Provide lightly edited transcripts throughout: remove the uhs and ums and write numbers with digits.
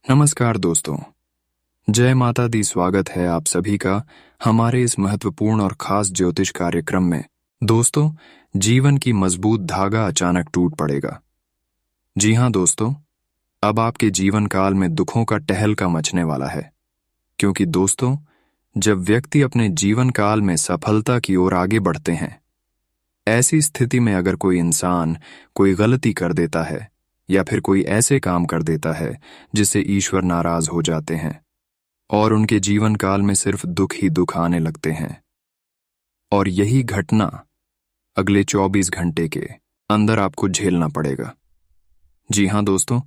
नमस्कार दोस्तों। जय माता दी। स्वागत है आप सभी का हमारे इस महत्वपूर्ण और खास ज्योतिष कार्यक्रम में। दोस्तों, जीवन की मजबूत धागा अचानक टूट पड़ेगा। जी हाँ दोस्तों, अब आपके जीवन काल में दुखों का टहलका मचने वाला है। क्योंकि दोस्तों, जब व्यक्ति अपने जीवन काल में सफलता की ओर आगे बढ़ते हैं, ऐसी स्थिति में अगर कोई इंसान कोई गलती कर देता है या फिर कोई ऐसे काम कर देता है जिससे ईश्वर नाराज हो जाते हैं और उनके जीवन काल में सिर्फ दुख ही दुख आने लगते हैं, और यही घटना अगले 24 घंटे के अंदर आपको झेलना पड़ेगा। जी हाँ दोस्तों,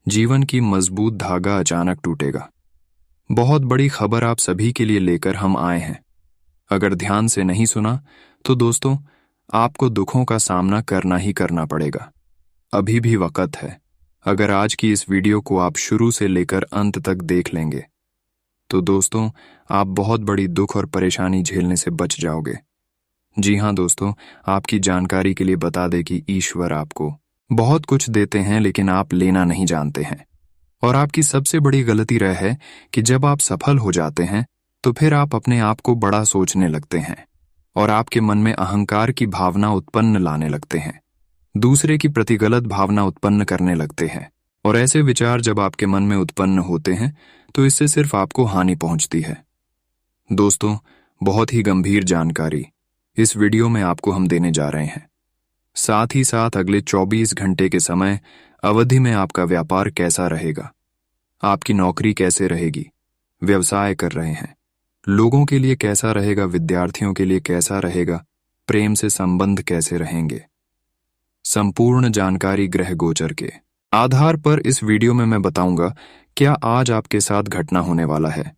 जीवन की मजबूत धागा अचानक टूटेगा। बहुत बड़ी खबर आप सभी के लिए लेकर हम आए हैं। अगर ध्यान से नहीं सुना तो दोस्तों, आपको दुखों का सामना करना ही करना पड़ेगा। अभी भी वक्त है। अगर आज की इस वीडियो को आप शुरू से लेकर अंत तक देख लेंगे तो दोस्तों, आप बहुत बड़ी दुख और परेशानी झेलने से बच जाओगे। जी हाँ दोस्तों, आपकी जानकारी के लिए बता दें कि ईश्वर आपको बहुत कुछ देते हैं, लेकिन आप लेना नहीं जानते हैं। और आपकी सबसे बड़ी गलती रह है कि जब आप सफल हो जाते हैं तो फिर आप अपने आप को बड़ा सोचने लगते हैं और आपके मन में अहंकार की भावना उत्पन्न लाने लगते हैं, दूसरे की प्रति गलत भावना उत्पन्न करने लगते हैं। और ऐसे विचार जब आपके मन में उत्पन्न होते हैं तो इससे सिर्फ आपको हानि पहुंचती है। दोस्तों, बहुत ही गंभीर जानकारी इस वीडियो में आपको हम देने जा रहे हैं। साथ ही साथ अगले 24 घंटे के समय अवधि में आपका व्यापार कैसा रहेगा, आपकी नौकरी कैसे रहेगी, व्यवसाय कर रहे हैं लोगों के लिए कैसा रहेगा, विद्यार्थियों के लिए कैसा रहेगा, प्रेम से संबंध कैसे रहेंगे, संपूर्ण जानकारी ग्रह गोचर के आधार पर इस वीडियो में मैं बताऊंगा क्या आज आपके साथ घटना होने वाला है।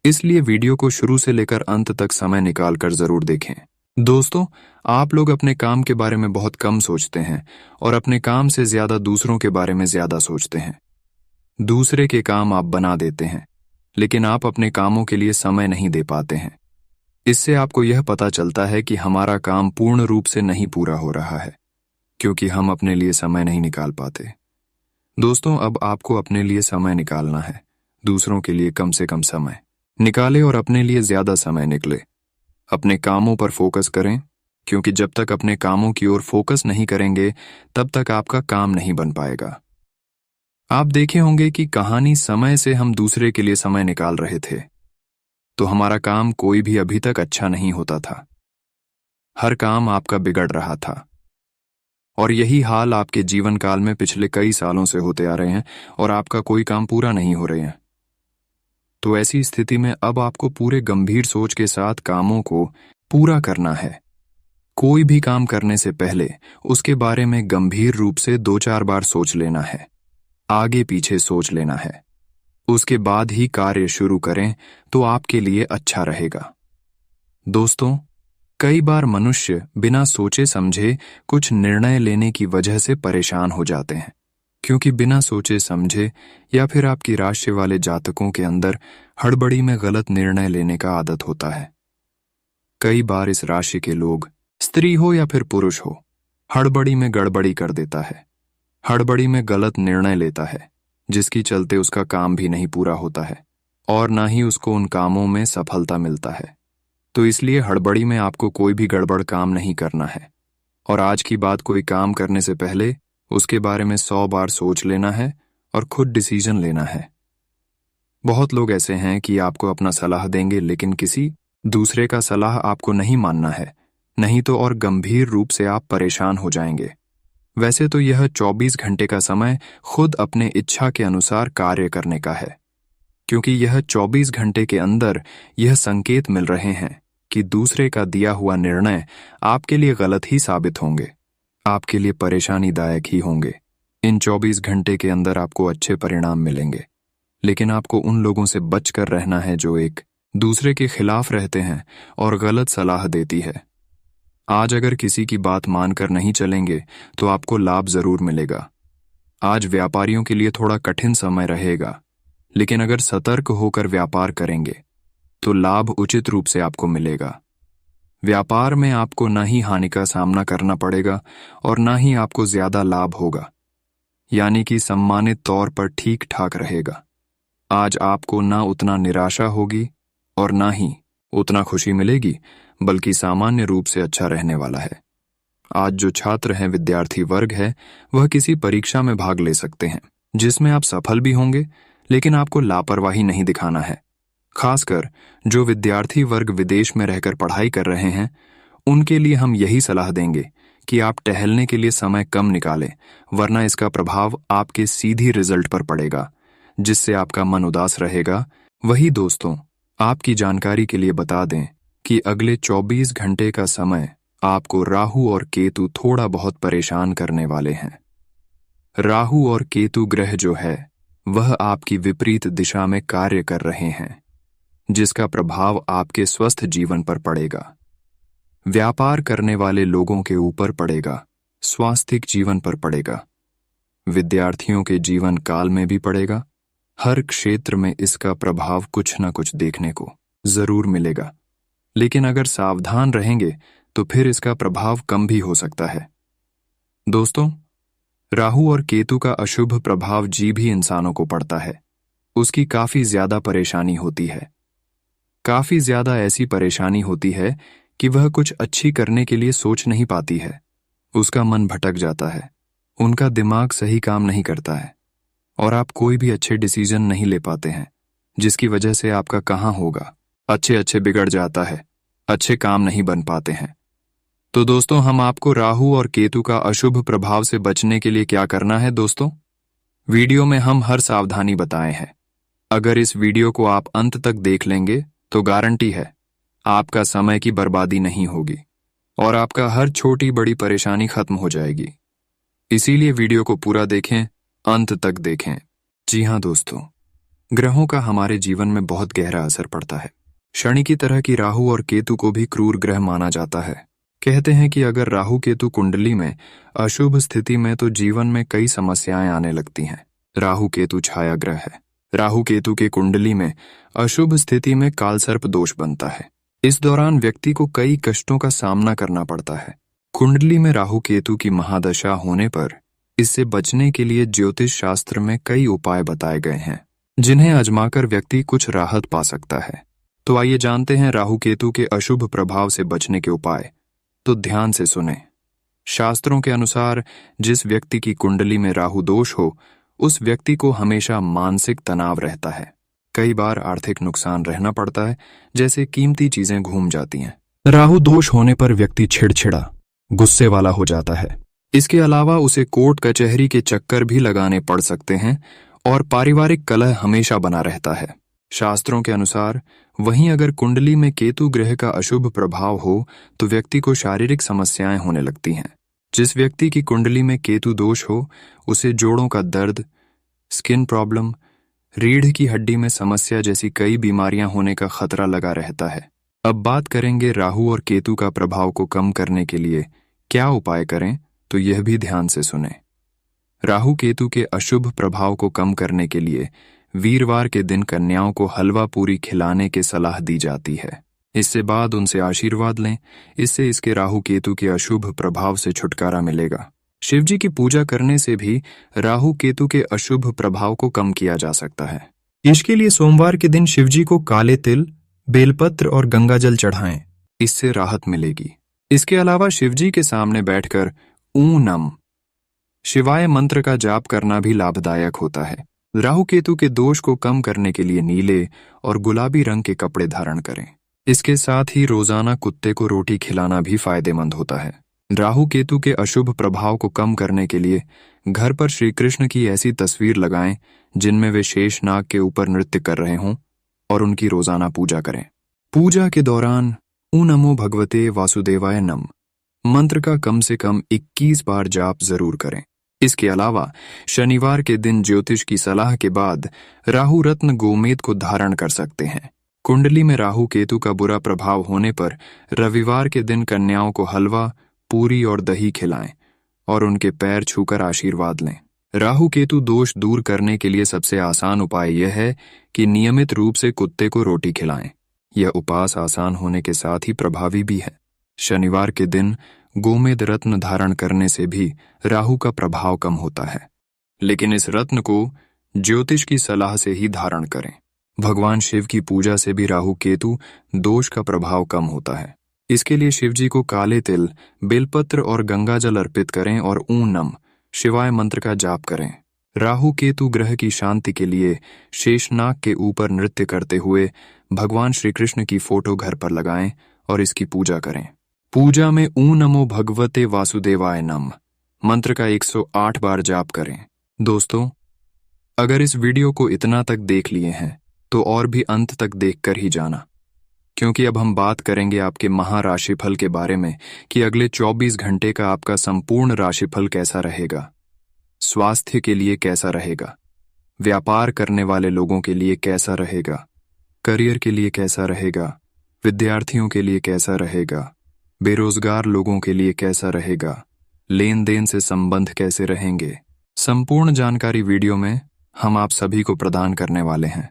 इसलिए वीडियो को शुरू से लेकर अंत तक समय निकाल कर जरूर देखें। दोस्तों, आप लोग अपने काम के बारे में बहुत कम सोचते हैं और अपने काम से ज्यादा दूसरों के बारे में ज्यादा सोचते हैं। दूसरे के काम आप बना देते हैं, लेकिन आप अपने कामों के लिए समय नहीं दे पाते हैं। इससे आपको यह पता चलता है कि हमारा काम पूर्ण रूप से नहीं पूरा हो रहा है, क्योंकि हम अपने लिए समय नहीं निकाल पाते। दोस्तों, अब आपको अपने लिए समय निकालना है। दूसरों के लिए कम से कम समय निकालें और अपने लिए ज्यादा समय निकले। अपने कामों पर फोकस करें, क्योंकि जब तक अपने कामों की ओर फोकस नहीं करेंगे तब तक आपका काम नहीं बन पाएगा। आप देखे होंगे कि कहानी समय से हम दूसरे के लिए समय निकाल रहे थे तो हमारा काम कोई भी अभी तक अच्छा नहीं होता था। हर काम आपका बिगड़ रहा था। और यही हाल आपके जीवन काल में पिछले कई सालों से होते आ रहे हैं और आपका कोई काम पूरा नहीं हो रहे हैं। तो ऐसी स्थिति में अब आपको पूरे गंभीर सोच के साथ कामों को पूरा करना है। कोई भी काम करने से पहले उसके बारे में गंभीर रूप से 2-4 बार सोच लेना है, आगे पीछे सोच लेना है। उसके बाद ही कार्य शुरू करें तो आपके लिए अच्छा रहेगा। दोस्तों, कई बार मनुष्य बिना सोचे समझे कुछ निर्णय लेने की वजह से परेशान हो जाते हैं, क्योंकि बिना सोचे समझे या फिर आपकी राशि वाले जातकों के अंदर हड़बड़ी में गलत निर्णय लेने का आदत होता है। कई बार इस राशि के लोग, स्त्री हो या फिर पुरुष हो, हड़बड़ी में गड़बड़ी कर देता है, हड़बड़ी में गलत निर्णय लेता है, जिसकी चलते उसका काम भी नहीं पूरा होता है और ना ही उसको उन कामों में सफलता मिलता है। तो इसलिए हड़बड़ी में आपको कोई भी गड़बड़ काम नहीं करना है। और आज की बात, कोई काम करने से पहले उसके बारे में 100 बार सोच लेना है और खुद डिसीजन लेना है। बहुत लोग ऐसे हैं कि आपको अपना सलाह देंगे, लेकिन किसी दूसरे का सलाह आपको नहीं मानना है, नहीं तो और गंभीर रूप से आप परेशान हो जाएंगे। वैसे तो यह 24 घंटे का समय खुद अपने इच्छा के अनुसार कार्य करने का है, क्योंकि यह 24 घंटे के अंदर यह संकेत मिल रहे हैं कि दूसरे का दिया हुआ निर्णय आपके लिए गलत ही साबित होंगे, आपके लिए परेशानीदायक ही होंगे। इन 24 घंटे के अंदर आपको अच्छे परिणाम मिलेंगे, लेकिन आपको उन लोगों से बचकर रहना है जो एक दूसरे के खिलाफ रहते हैं और गलत सलाह देती है। आज अगर किसी की बात मानकर नहीं चलेंगे तो आपको लाभ जरूर मिलेगा। आज व्यापारियों के लिए थोड़ा कठिन समय रहेगा, लेकिन अगर सतर्क होकर व्यापार करेंगे तो लाभ उचित रूप से आपको मिलेगा। व्यापार में आपको न ही हानि का सामना करना पड़ेगा और न ही आपको ज्यादा लाभ होगा, यानी कि सम्मानित तौर पर ठीक ठाक रहेगा। आज आपको ना उतना निराशा होगी और ना ही उतना खुशी मिलेगी, बल्कि सामान्य रूप से अच्छा रहने वाला है। आज जो छात्र हैं, विद्यार्थी वर्ग है, वह किसी परीक्षा में भाग ले सकते हैं जिसमें आप सफल भी होंगे, लेकिन आपको लापरवाही नहीं दिखाना है। खासकर जो विद्यार्थी वर्ग विदेश में रहकर पढ़ाई कर रहे हैं, उनके लिए हम यही सलाह देंगे कि आप टहलने के लिए समय कम निकालें, वरना इसका प्रभाव आपके सीधी रिजल्ट पर पड़ेगा, जिससे आपका मन उदास रहेगा। वही दोस्तों, आपकी जानकारी के लिए बता दें कि अगले 24 घंटे का समय आपको राहु और केतु थोड़ा बहुत परेशान करने वाले हैं। राहु और केतु ग्रह जो है, वह आपकी विपरीत दिशा में कार्य कर रहे हैं, जिसका प्रभाव आपके स्वस्थ जीवन पर पड़ेगा, व्यापार करने वाले लोगों के ऊपर पड़ेगा, स्वास्थ्यिक जीवन पर पड़ेगा, विद्यार्थियों के जीवन काल में भी पड़ेगा। हर क्षेत्र में इसका प्रभाव कुछ न कुछ देखने को जरूर मिलेगा, लेकिन अगर सावधान रहेंगे तो फिर इसका प्रभाव कम भी हो सकता है। दोस्तों, राहु और केतु का अशुभ प्रभाव भी इंसानों को पड़ता है। उसकी काफी ज्यादा परेशानी होती है। काफी ज्यादा ऐसी परेशानी होती है कि वह कुछ अच्छी करने के लिए सोच नहीं पाती है। उसका मन भटक जाता है, उनका दिमाग सही काम नहीं करता है और आप कोई भी अच्छे डिसीजन नहीं ले पाते हैं, जिसकी वजह से आपका कहाँ होगा, अच्छे बिगड़ जाता है, अच्छे काम नहीं बन पाते हैं। तो दोस्तों, हम आपको राहु और केतु का अशुभ प्रभाव से बचने के लिए क्या करना है दोस्तों, वीडियो में हम हर सावधानी बताए हैं। अगर इस वीडियो को आप अंत तक देख लेंगे तो गारंटी है आपका समय की बर्बादी नहीं होगी और आपका हर छोटी बड़ी परेशानी खत्म हो जाएगी। इसीलिए वीडियो को पूरा देखें, अंत तक देखें। जी हाँ दोस्तों, ग्रहों का हमारे जीवन में बहुत गहरा असर पड़ता है। शनि की तरह की राहु और केतु को भी क्रूर ग्रह माना जाता है। कहते हैं कि अगर राहु केतु कुंडली में अशुभ स्थिति में तो जीवन में कई समस्याएं आने लगती हैं। राहु केतु छाया ग्रह है। राहु केतु के कुंडली में अशुभ स्थिति में कालसर्प दोष बनता है। इस दौरान व्यक्ति को कई कष्टों का सामना करना पड़ता है। कुंडली में राहु केतु की महादशा होने पर इससे बचने के लिए ज्योतिष शास्त्र में कई उपाय बताए गए हैं, जिन्हें आजमाकर व्यक्ति कुछ राहत पा सकता है। तो आइए जानते हैं राहु केतु के अशुभ प्रभाव से बचने के उपाय। तो ध्यान से सुने। शास्त्रों के अनुसार जिस व्यक्ति की कुंडली में राहु दोष हो, उस व्यक्ति को हमेशा मानसिक तनाव रहता है। कई बार आर्थिक नुकसान रहना पड़ता है, जैसे कीमती चीजें घूम जाती हैं। राहु दोष होने पर व्यक्ति चिड़चिड़ा, गुस्से वाला हो जाता है। इसके अलावा उसे कोर्ट कचहरी के चक्कर भी लगाने पड़ सकते हैं और पारिवारिक कलह हमेशा बना रहता है। शास्त्रों के अनुसार वहीं अगर कुंडली में केतु ग्रह का अशुभ प्रभाव हो तो व्यक्ति को शारीरिक समस्याएं होने लगती हैं। जिस व्यक्ति की कुंडली में केतु दोष हो, उसे जोड़ों का दर्द, स्किन प्रॉब्लम, रीढ़ की हड्डी में समस्या जैसी कई बीमारियां होने का खतरा लगा रहता है। अब बात करेंगे राहु और केतु का प्रभाव को कम करने के लिए क्या उपाय करें, तो यह भी ध्यान से सुने। राहु केतु के अशुभ प्रभाव को कम करने के लिए वीरवार के दिन कन्याओं को हलवा पूरी खिलाने की सलाह दी जाती है। इससे बाद उनसे आशीर्वाद लें। इससे इसके राहु केतु के अशुभ प्रभाव से छुटकारा मिलेगा। शिवजी की पूजा करने से भी राहु केतु के अशुभ प्रभाव को कम किया जा सकता है। इसके लिए सोमवार के दिन शिवजी को काले तिल, बेलपत्र और गंगाजल चढ़ाएं, इससे राहत मिलेगी। इसके अलावा शिवजी के सामने बैठकर ॐ नमः शिवाय मंत्र का जाप करना भी लाभदायक होता है। राहु केतु के दोष को कम करने के लिए नीले और गुलाबी रंग के कपड़े धारण करें। इसके साथ ही रोजाना कुत्ते को रोटी खिलाना भी फायदेमंद होता है। राहु केतु के अशुभ प्रभाव को कम करने के लिए घर पर श्री कृष्ण की ऐसी तस्वीर लगाएं जिनमें वे शेषनाग के ऊपर नृत्य कर रहे हों और उनकी रोजाना पूजा करें। पूजा के दौरान ॐ नमो भगवते वासुदेवाय नमः मंत्र का कम से कम 21 बार जाप जरूर करें। इसके अलावा शनिवार के दिन ज्योतिष की सलाह के बाद राहु रत्न गोमेद को धारण कर सकते हैं। कुंडली में राहु केतु का बुरा प्रभाव होने पर रविवार के दिन कन्याओं को हलवा, पूरी और दही खिलाएं और उनके पैर छूकर आशीर्वाद लें। राहु केतु दोष दूर करने के लिए सबसे आसान उपाय यह है कि नियमित रूप से कुत्ते को रोटी खिलाएं। यह उपाय आसान होने के साथ ही प्रभावी भी है। शनिवार के दिन गोमेद रत्न धारण करने से भी राहु का प्रभाव कम होता है। लेकिन इस रत्न को ज्योतिष की सलाह से ही धारण करें। भगवान शिव की पूजा से भी राहु केतु दोष का प्रभाव कम होता है। इसके लिए शिव जी को काले तिल, बेलपत्र और गंगाजल अर्पित करें और ॐ नमः शिवाय मंत्र का जाप करें। राहु केतु ग्रह की शांति के लिए शेषनाग के ऊपर नृत्य करते हुए भगवान श्री कृष्ण की फोटो घर पर लगाएं और इसकी पूजा करें। पूजा में ॐ नमो भगवते वासुदेवाय नमः मंत्र का 108 बार जाप करें। दोस्तों, अगर इस वीडियो को इतना तक देख लिए हैं तो और भी अंत तक देखकर ही जाना, क्योंकि अब हम बात करेंगे आपके महाराशिफल के बारे में कि अगले 24 घंटे का आपका संपूर्ण राशिफल कैसा रहेगा, स्वास्थ्य के लिए कैसा रहेगा, व्यापार करने वाले लोगों के लिए कैसा रहेगा, करियर के लिए कैसा रहेगा, विद्यार्थियों के लिए कैसा रहेगा, बेरोजगार लोगों के लिए कैसा रहेगा, लेन देन से संबंध कैसे रहेंगे। संपूर्ण जानकारी वीडियो में हम आप सभी को प्रदान करने वाले हैं,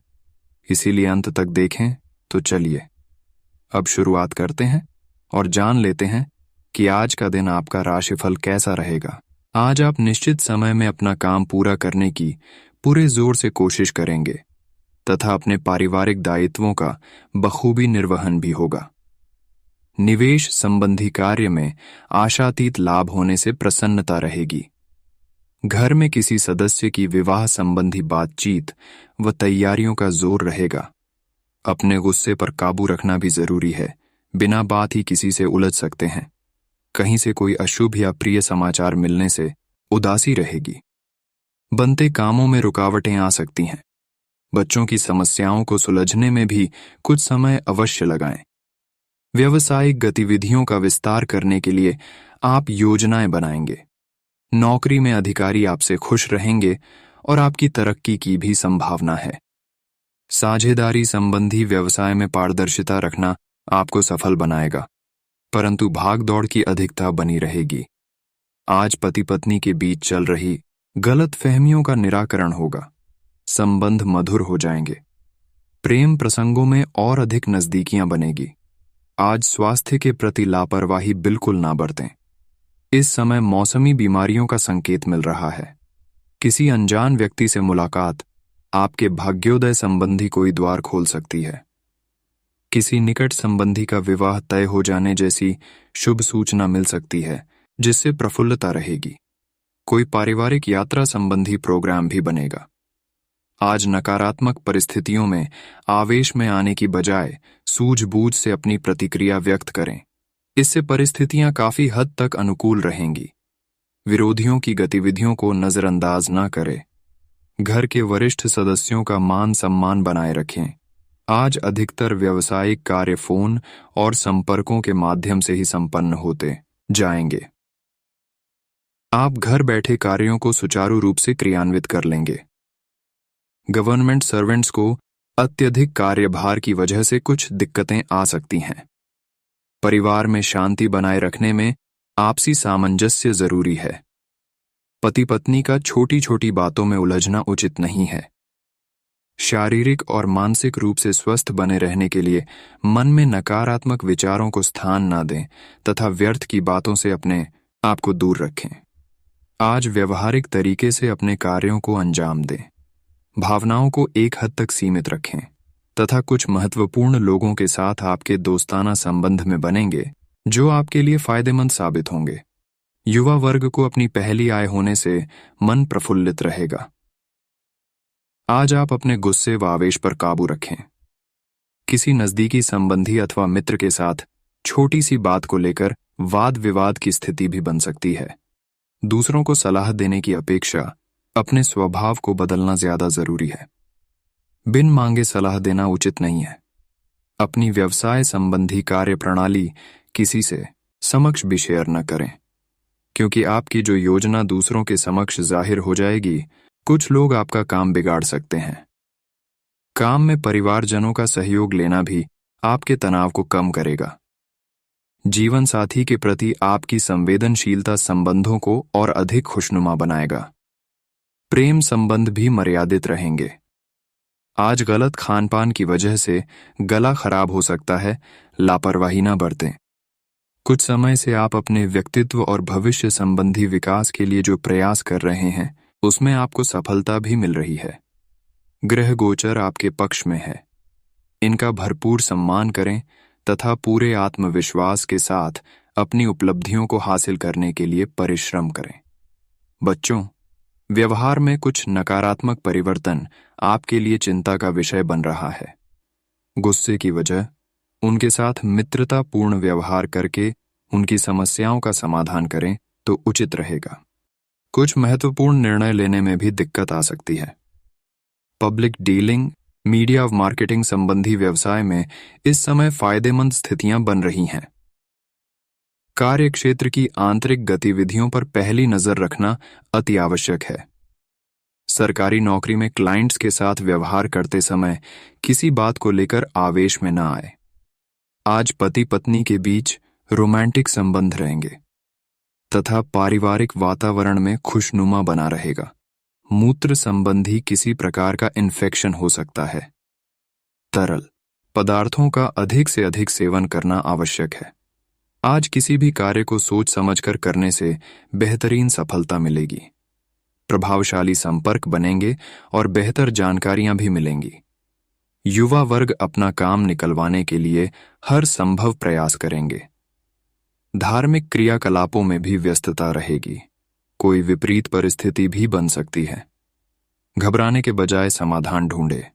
इसीलिए अंत तक देखें। तो चलिए अब शुरुआत करते हैं और जान लेते हैं कि आज का दिन आपका राशिफल कैसा रहेगा। आज आप निश्चित समय में अपना काम पूरा करने की पूरे जोर से कोशिश करेंगे तथा अपने पारिवारिक दायित्वों का बखूबी निर्वहन भी होगा। निवेश संबंधी कार्य में आशातीत लाभ होने से प्रसन्नता रहेगी। घर में किसी सदस्य की विवाह संबंधी बातचीत व तैयारियों का जोर रहेगा। अपने गुस्से पर काबू रखना भी जरूरी है, बिना बात ही किसी से उलझ सकते हैं। कहीं से कोई अशुभ या प्रिय समाचार मिलने से उदासी रहेगी। बनते कामों में रुकावटें आ सकती हैं। बच्चों की समस्याओं को सुलझने में भी कुछ समय अवश्य लगाएं। व्यावसायिक गतिविधियों का विस्तार करने के लिए आप योजनाएं बनाएंगे। नौकरी में अधिकारी आपसे खुश रहेंगे और आपकी तरक्की की भी संभावना है। साझेदारी संबंधी व्यवसाय में पारदर्शिता रखना आपको सफल बनाएगा, परंतु भागदौड़ की अधिकता बनी रहेगी। आज पति पत्नी के बीच चल रही गलतफहमियों का निराकरण होगा। संबंध मधुर हो जाएंगे। प्रेम प्रसंगों में और अधिक नजदीकियां बनेगी। आज स्वास्थ्य के प्रति लापरवाही बिल्कुल ना बरतें। इस समय मौसमी बीमारियों का संकेत मिल रहा है। किसी अनजान व्यक्ति से मुलाकात आपके भाग्योदय संबंधी कोई द्वार खोल सकती है। किसी निकट संबंधी का विवाह तय हो जाने जैसी शुभ सूचना मिल सकती है, जिससे प्रफुल्लता रहेगी। कोई पारिवारिक यात्रा संबंधी प्रोग्राम भी बनेगा। आज नकारात्मक परिस्थितियों में आवेश में आने की बजाय सूझबूझ से अपनी प्रतिक्रिया व्यक्त करें। इससे परिस्थितियां काफी हद तक अनुकूल रहेंगी। विरोधियों की गतिविधियों को नजरअंदाज न करें। घर के वरिष्ठ सदस्यों का मान सम्मान बनाए रखें। आज अधिकतर व्यावसायिक कार्य फोन और संपर्कों के माध्यम से ही संपन्न होते जाएंगे। आप घर बैठे कार्यों को सुचारू रूप से क्रियान्वित कर लेंगे। गवर्नमेंट सर्वेंट्स को अत्यधिक कार्यभार की वजह से कुछ दिक्कतें आ सकती हैं। परिवार में शांति बनाए रखने में आपसी सामंजस्य जरूरी है। पति पत्नी का छोटी छोटी बातों में उलझना उचित नहीं है। शारीरिक और मानसिक रूप से स्वस्थ बने रहने के लिए मन में नकारात्मक विचारों को स्थान न दें तथा व्यर्थ की बातों से अपने आप को दूर रखें। आज व्यवहारिक तरीके से अपने कार्यों को अंजाम दें। भावनाओं को एक हद तक सीमित रखें तथा कुछ महत्वपूर्ण लोगों के साथ आपके दोस्ताना संबंध में बनेंगे, जो आपके लिए फायदेमंद साबित होंगे। युवा वर्ग को अपनी पहली आय होने से मन प्रफुल्लित रहेगा। आज आप अपने गुस्से व आवेश पर काबू रखें। किसी नजदीकी संबंधी अथवा मित्र के साथ छोटी सी बात को लेकर वाद विवाद की स्थिति भी बन सकती है। दूसरों को सलाह देने की अपेक्षा अपने स्वभाव को बदलना ज्यादा जरूरी है। बिन मांगे सलाह देना उचित नहीं है। अपनी व्यवसाय संबंधी कार्य प्रणाली किसी से समक्ष भी शेयर न करें, क्योंकि आपकी जो योजना दूसरों के समक्ष जाहिर हो जाएगी, कुछ लोग आपका काम बिगाड़ सकते हैं। काम में परिवारजनों का सहयोग लेना भी आपके तनाव को कम करेगा। जीवन साथी के प्रति आपकी संवेदनशीलता संबंधों को और अधिक खुशनुमा बनाएगा। प्रेम संबंध भी मर्यादित रहेंगे। आज गलत खानपान की वजह से गला खराब हो सकता है, लापरवाही न बरतें। कुछ समय से आप अपने व्यक्तित्व और भविष्य संबंधी विकास के लिए जो प्रयास कर रहे हैं, उसमें आपको सफलता भी मिल रही है। ग्रह गोचर आपके पक्ष में है। इनका भरपूर सम्मान करें तथा पूरे आत्मविश्वास के साथ अपनी उपलब्धियों को हासिल करने के लिए परिश्रम करें। बच्चों, व्यवहार में कुछ नकारात्मक परिवर्तन आपके लिए चिंता का विषय बन रहा है। गुस्से की वजह उनके साथ मित्रतापूर्ण व्यवहार करके उनकी समस्याओं का समाधान करें तो उचित रहेगा। कुछ महत्वपूर्ण निर्णय लेने में भी दिक्कत आ सकती है। पब्लिक डीलिंग, मीडिया और मार्केटिंग संबंधी व्यवसाय में इस समय फायदेमंद स्थितियां बन रही हैं। कार्य क्षेत्र की आंतरिक गतिविधियों पर पहली नजर रखना अति आवश्यक है। सरकारी नौकरी में क्लाइंट्स के साथ व्यवहार करते समय किसी बात को लेकर आवेश में न आए। आज पति पत्नी के बीच रोमांटिक संबंध रहेंगे तथा पारिवारिक वातावरण में खुशनुमा बना रहेगा। मूत्र संबंधी किसी प्रकार का इन्फेक्शन हो सकता है। तरल पदार्थों का अधिक से अधिक सेवन करना आवश्यक है। आज किसी भी कार्य को सोच समझकर करने से बेहतरीन सफलता मिलेगी। प्रभावशाली संपर्क बनेंगे और बेहतर जानकारियां भी मिलेंगी। युवा वर्ग अपना काम निकलवाने के लिए हर संभव प्रयास करेंगे। धार्मिक क्रियाकलापों में भी व्यस्तता रहेगी। कोई विपरीत परिस्थिति भी बन सकती है। घबराने के बजाय समाधान ढूंढे।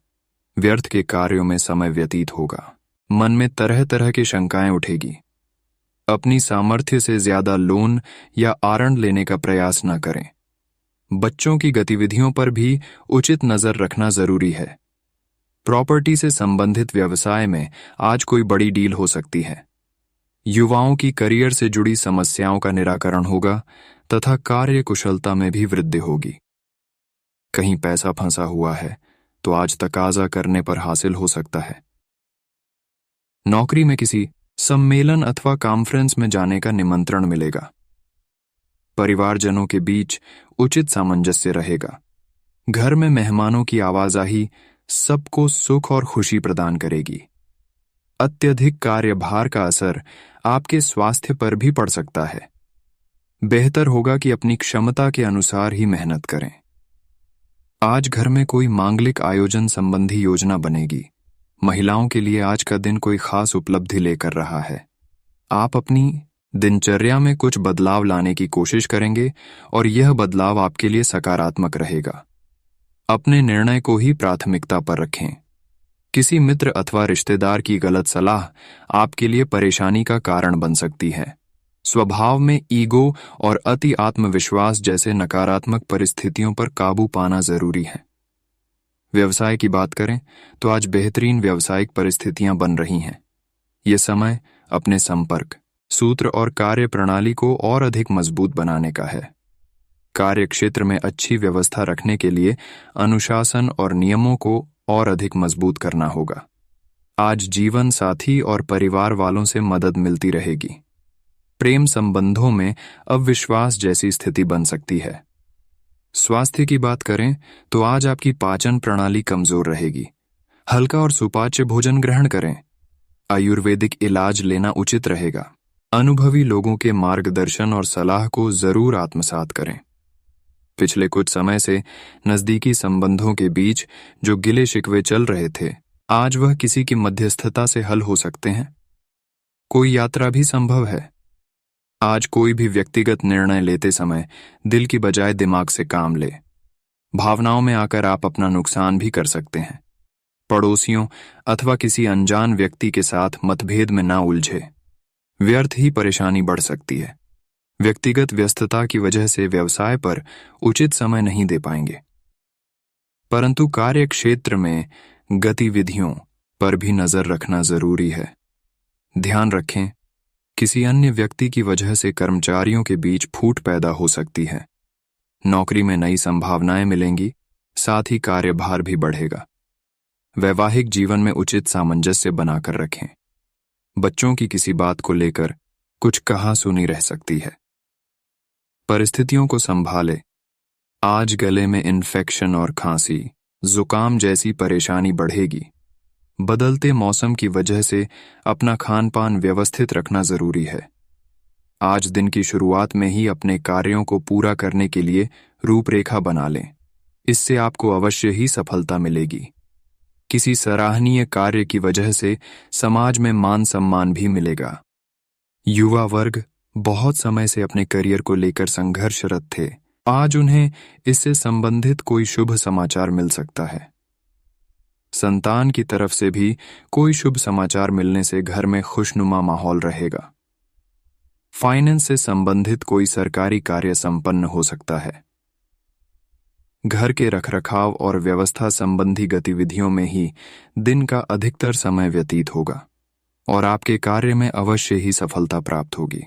व्यर्थ के कार्यों में समय व्यतीत होगा। मन में तरह तरह की शंकाएं उठेगी। अपनी सामर्थ्य से ज्यादा लोन या आरण लेने का प्रयास न करें। बच्चों की गतिविधियों पर भी उचित नजर रखना जरूरी है। प्रॉपर्टी से संबंधित व्यवसाय में आज कोई बड़ी डील हो सकती है। युवाओं की करियर से जुड़ी समस्याओं का निराकरण होगा तथा कार्य कुशलता में भी वृद्धि होगी। कहीं पैसा फंसा हुआ है तो आज तकाजा करने पर हासिल हो सकता है। नौकरी में किसी सम्मेलन अथवा कॉन्फ्रेंस में जाने का निमंत्रण मिलेगा। परिवारजनों के बीच उचित सामंजस्य रहेगा। घर में मेहमानों की आवाजाही सबको सुख और खुशी प्रदान करेगी। अत्यधिक कार्यभार का असर आपके स्वास्थ्य पर भी पड़ सकता है। बेहतर होगा कि अपनी क्षमता के अनुसार ही मेहनत करें। आज घर में कोई मांगलिक आयोजन संबंधी योजना बनेगी। महिलाओं के लिए आज का दिन कोई खास उपलब्धि लेकर रहा है। आप अपनी दिनचर्या में कुछ बदलाव लाने की कोशिश करेंगे और यह बदलाव आपके लिए सकारात्मक रहेगा। अपने निर्णय को ही प्राथमिकता पर रखें। किसी मित्र अथवा रिश्तेदार की गलत सलाह आपके लिए परेशानी का कारण बन सकती है। स्वभाव में ईगो और अति आत्मविश्वास जैसे नकारात्मक परिस्थितियों पर काबू पाना जरूरी है। व्यवसाय की बात करें तो आज बेहतरीन व्यावसायिक परिस्थितियां बन रही हैं। ये समय अपने संपर्क, सूत्र और कार्य प्रणाली को और अधिक मजबूत बनाने का है। कार्य क्षेत्र में अच्छी व्यवस्था रखने के लिए अनुशासन और नियमों को और अधिक मजबूत करना होगा। आज जीवन साथी और परिवार वालों से मदद मिलती रहेगी। प्रेम संबंधों में अविश्वास जैसी स्थिति बन सकती है। स्वास्थ्य की बात करें तो आज आपकी पाचन प्रणाली कमजोर रहेगी। हल्का और सुपाच्य भोजन ग्रहण करें। आयुर्वेदिक इलाज लेना उचित रहेगा। अनुभवी लोगों के मार्गदर्शन और सलाह को जरूर आत्मसात करें। पिछले कुछ समय से नजदीकी संबंधों के बीच जो गिले शिकवे चल रहे थे, आज वह किसी की मध्यस्थता से हल हो सकते हैं। कोई यात्रा भी संभव है। आज कोई भी व्यक्तिगत निर्णय लेते समय दिल की बजाय दिमाग से काम ले। भावनाओं में आकर आप अपना नुकसान भी कर सकते हैं। पड़ोसियों अथवा किसी अनजान व्यक्ति के साथ मतभेद में ना उलझे। व्यर्थ ही परेशानी बढ़ सकती है। व्यक्तिगत व्यस्तता की वजह से व्यवसाय पर उचित समय नहीं दे पाएंगे। परंतु कार्य क्षेत्र में गतिविधियों पर भी नजर रखना जरूरी है। ध्यान रखें, किसी अन्य व्यक्ति की वजह से कर्मचारियों के बीच फूट पैदा हो सकती है। नौकरी में नई संभावनाएं मिलेंगी, साथ ही कार्यभार भी बढ़ेगा। वैवाहिक जीवन में उचित सामंजस्य बनाकर रखें। बच्चों की किसी बात को लेकर कुछ कहा-सुनी रह सकती है। परिस्थितियों को संभाले। आज गले में इन्फेक्शन और खांसी, जुकाम जैसी परेशानी बढ़ेगी। बदलते मौसम की वजह से अपना खान-पान व्यवस्थित रखना जरूरी है। आज दिन की शुरुआत में ही अपने कार्यों को पूरा करने के लिए रूपरेखा बना लें। इससे आपको अवश्य ही सफलता मिलेगी। किसी सराहनीय कार्य की वजह से समाज में मान सम्मान भी मिलेगा। युवा वर्ग बहुत समय से अपने करियर को लेकर संघर्षरत थे। आज उन्हें इससे संबंधित कोई शुभ समाचार मिल सकता है। संतान की तरफ से भी कोई शुभ समाचार मिलने से घर में खुशनुमा माहौल रहेगा। फाइनेंस से संबंधित कोई सरकारी कार्य संपन्न हो सकता है। घर के रखरखाव और व्यवस्था संबंधी गतिविधियों में ही दिन का अधिकतर समय व्यतीत होगा और आपके कार्य में अवश्य ही सफलता प्राप्त होगी।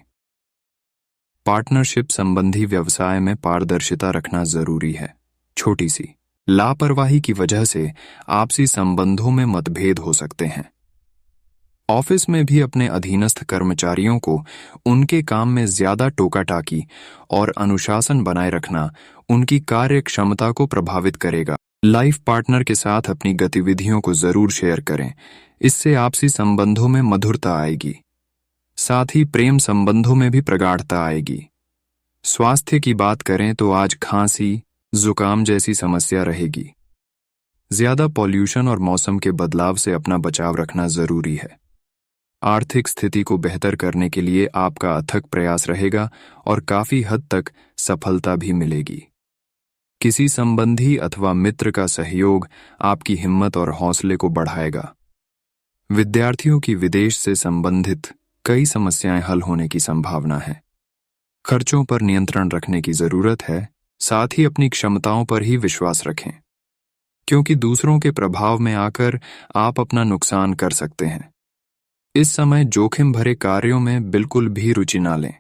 पार्टनरशिप संबंधी व्यवसाय में पारदर्शिता रखना जरूरी है। छोटी सी लापरवाही की वजह से आपसी संबंधों में मतभेद हो सकते हैं। ऑफिस में भी अपने अधीनस्थ कर्मचारियों को उनके काम में ज्यादा टोका-टाकी और अनुशासन बनाए रखना उनकी कार्य क्षमता को प्रभावित करेगा। लाइफ पार्टनर के साथ अपनी गतिविधियों को जरूर शेयर करें, इससे आपसी संबंधों में मधुरता आएगी। साथ ही प्रेम संबंधों में भी प्रगाढ़ता आएगी। स्वास्थ्य की बात करें तो आज खांसी, जुकाम जैसी समस्या रहेगी। ज्यादा पॉल्यूशन और मौसम के बदलाव से अपना बचाव रखना जरूरी है। आर्थिक स्थिति को बेहतर करने के लिए आपका अथक प्रयास रहेगा और काफी हद तक सफलता भी मिलेगी। किसी संबंधी अथवा मित्र का सहयोग आपकी हिम्मत और हौसले को बढ़ाएगा। विद्यार्थियों की विदेश से संबंधित कई समस्याएं हल होने की संभावना है। खर्चों पर नियंत्रण रखने की जरूरत है। साथ ही अपनी क्षमताओं पर ही विश्वास रखें, क्योंकि दूसरों के प्रभाव में आकर आप अपना नुकसान कर सकते हैं। इस समय जोखिम भरे कार्यों में बिल्कुल भी रुचि ना लें।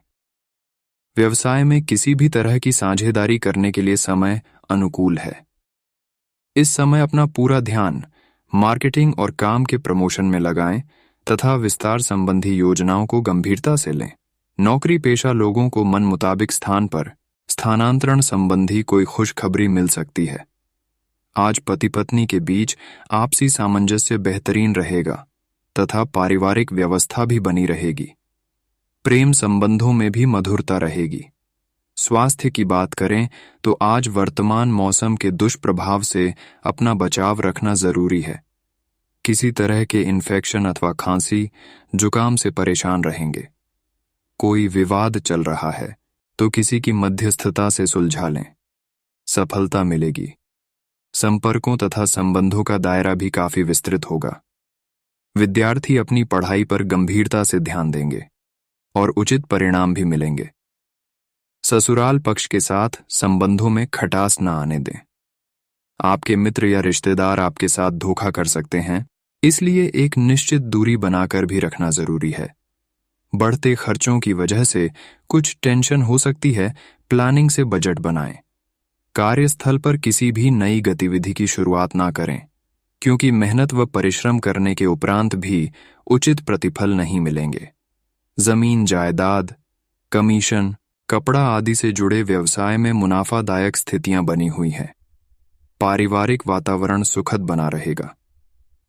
व्यवसाय में किसी भी तरह की साझेदारी करने के लिए समय अनुकूल है। इस समय अपना पूरा ध्यान मार्केटिंग और काम के प्रमोशन में लगाएं तथा विस्तार संबंधी योजनाओं को गंभीरता से लें। नौकरी पेशा लोगों को मन मुताबिक स्थान पर स्थानांतरण संबंधी कोई खुशखबरी मिल सकती है। आज पति पत्नी के बीच आपसी सामंजस्य बेहतरीन रहेगा तथा पारिवारिक व्यवस्था भी बनी रहेगी। प्रेम संबंधों में भी मधुरता रहेगी। स्वास्थ्य की बात करें तो आज वर्तमान मौसम के दुष्प्रभाव से अपना बचाव रखना जरूरी है। किसी तरह के इन्फेक्शन अथवा खांसी, जुकाम से परेशान रहेंगे। कोई विवाद चल रहा है तो किसी की मध्यस्थता से सुलझा लें, सफलता मिलेगी। संपर्कों तथा संबंधों का दायरा भी काफी विस्तृत होगा। विद्यार्थी अपनी पढ़ाई पर गंभीरता से ध्यान देंगे और उचित परिणाम भी मिलेंगे। ससुराल पक्ष के साथ संबंधों में खटास न आने दें। आपके मित्र या रिश्तेदार आपके साथ धोखा कर सकते हैं, इसलिए एक निश्चित दूरी बनाकर भी रखना जरूरी है। बढ़ते खर्चों की वजह से कुछ टेंशन हो सकती है, प्लानिंग से बजट बनाएं। कार्यस्थल पर किसी भी नई गतिविधि की शुरुआत ना करें, क्योंकि मेहनत व परिश्रम करने के उपरांत भी उचित प्रतिफल नहीं मिलेंगे। जमीन जायदाद, कमीशन, कपड़ा आदि से जुड़े व्यवसाय में मुनाफादायक स्थितियां बनी हुई हैं। पारिवारिक वातावरण सुखद बना रहेगा।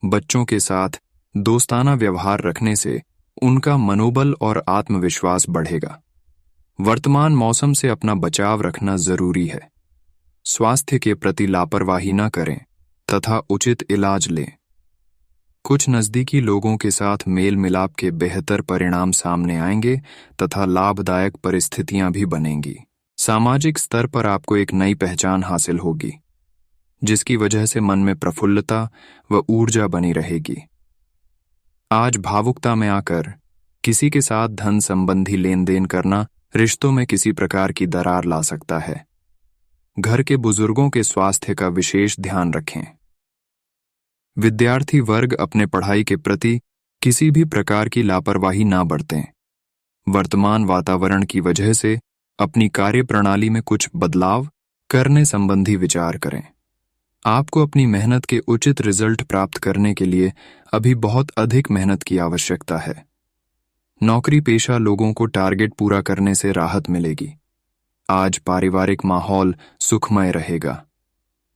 बच्चों के साथ दोस्ताना व्यवहार रखने से उनका मनोबल और आत्मविश्वास बढ़ेगा। वर्तमान मौसम से अपना बचाव रखना जरूरी है। स्वास्थ्य के प्रति लापरवाही न करें तथा उचित इलाज लें। कुछ नजदीकी लोगों के साथ मेल मिलाप के बेहतर परिणाम सामने आएंगे तथा लाभदायक परिस्थितियां भी बनेंगी। सामाजिक स्तर पर आपको एक नई पहचान हासिल होगी, जिसकी वजह से मन में प्रफुल्लता व ऊर्जा बनी रहेगी। आज भावुकता में आकर किसी के साथ धन संबंधी लेन देन करना रिश्तों में किसी प्रकार की दरार ला सकता है। घर के बुजुर्गों के स्वास्थ्य का विशेष ध्यान रखें। विद्यार्थी वर्ग अपने पढ़ाई के प्रति किसी भी प्रकार की लापरवाही ना बरतें। वर्तमान वातावरण की वजह से अपनी कार्यप्रणाली में कुछ बदलाव करने संबंधी विचार करें। आपको अपनी मेहनत के उचित रिजल्ट प्राप्त करने के लिए अभी बहुत अधिक मेहनत की आवश्यकता है। नौकरी पेशा लोगों को टारगेट पूरा करने से राहत मिलेगी। आज पारिवारिक माहौल सुखमय रहेगा,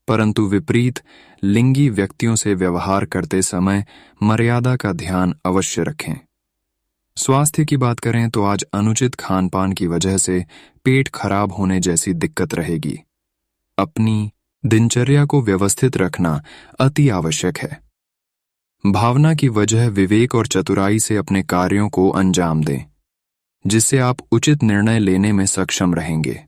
परंतु विपरीत लिंगी व्यक्तियों से व्यवहार करते समय मर्यादा का ध्यान अवश्य रखें। स्वास्थ्य की बात करें तो आज अनुचित खान पान की वजह से पेट खराब होने जैसी दिक्कत रहेगी। अपनी दिनचर्या को व्यवस्थित रखना अति आवश्यक है। भावना की वजह विवेक और चतुराई से अपने कार्यों को अंजाम दें, जिससे आप उचित निर्णय लेने में सक्षम रहेंगे।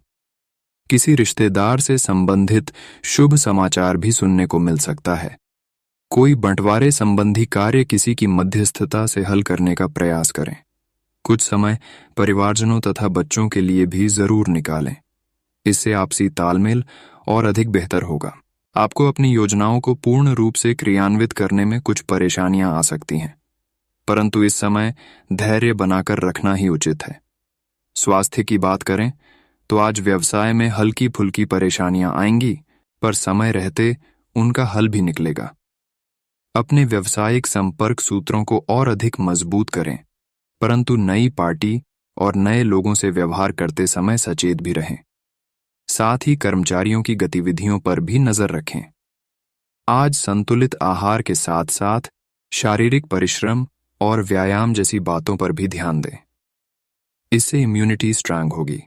किसी रिश्तेदार से संबंधित शुभ समाचार भी सुनने को मिल सकता है। कोई बंटवारे संबंधी कार्य किसी की मध्यस्थता से हल करने का प्रयास करें। कुछ समय परिवारजनों तथा बच्चों के लिए भी जरूर निकालें। इससे आपसी तालमेल और अधिक बेहतर होगा। आपको अपनी योजनाओं को पूर्ण रूप से क्रियान्वित करने में कुछ परेशानियां आ सकती हैं, परंतु इस समय धैर्य बनाकर रखना ही उचित है। स्वास्थ्य की बात करें तो आज व्यवसाय में हल्की फुल्की परेशानियां आएंगी, पर समय रहते उनका हल भी निकलेगा। अपने व्यावसायिक संपर्क सूत्रों को और अधिक मजबूत करें, परंतु नई पार्टी और नए लोगों से व्यवहार करते समय सचेत भी रहें। साथ ही कर्मचारियों की गतिविधियों पर भी नजर रखें। आज संतुलित आहार के साथ साथ शारीरिक परिश्रम और व्यायाम जैसी बातों पर भी ध्यान दें। इससे इम्यूनिटी स्ट्रांग होगी।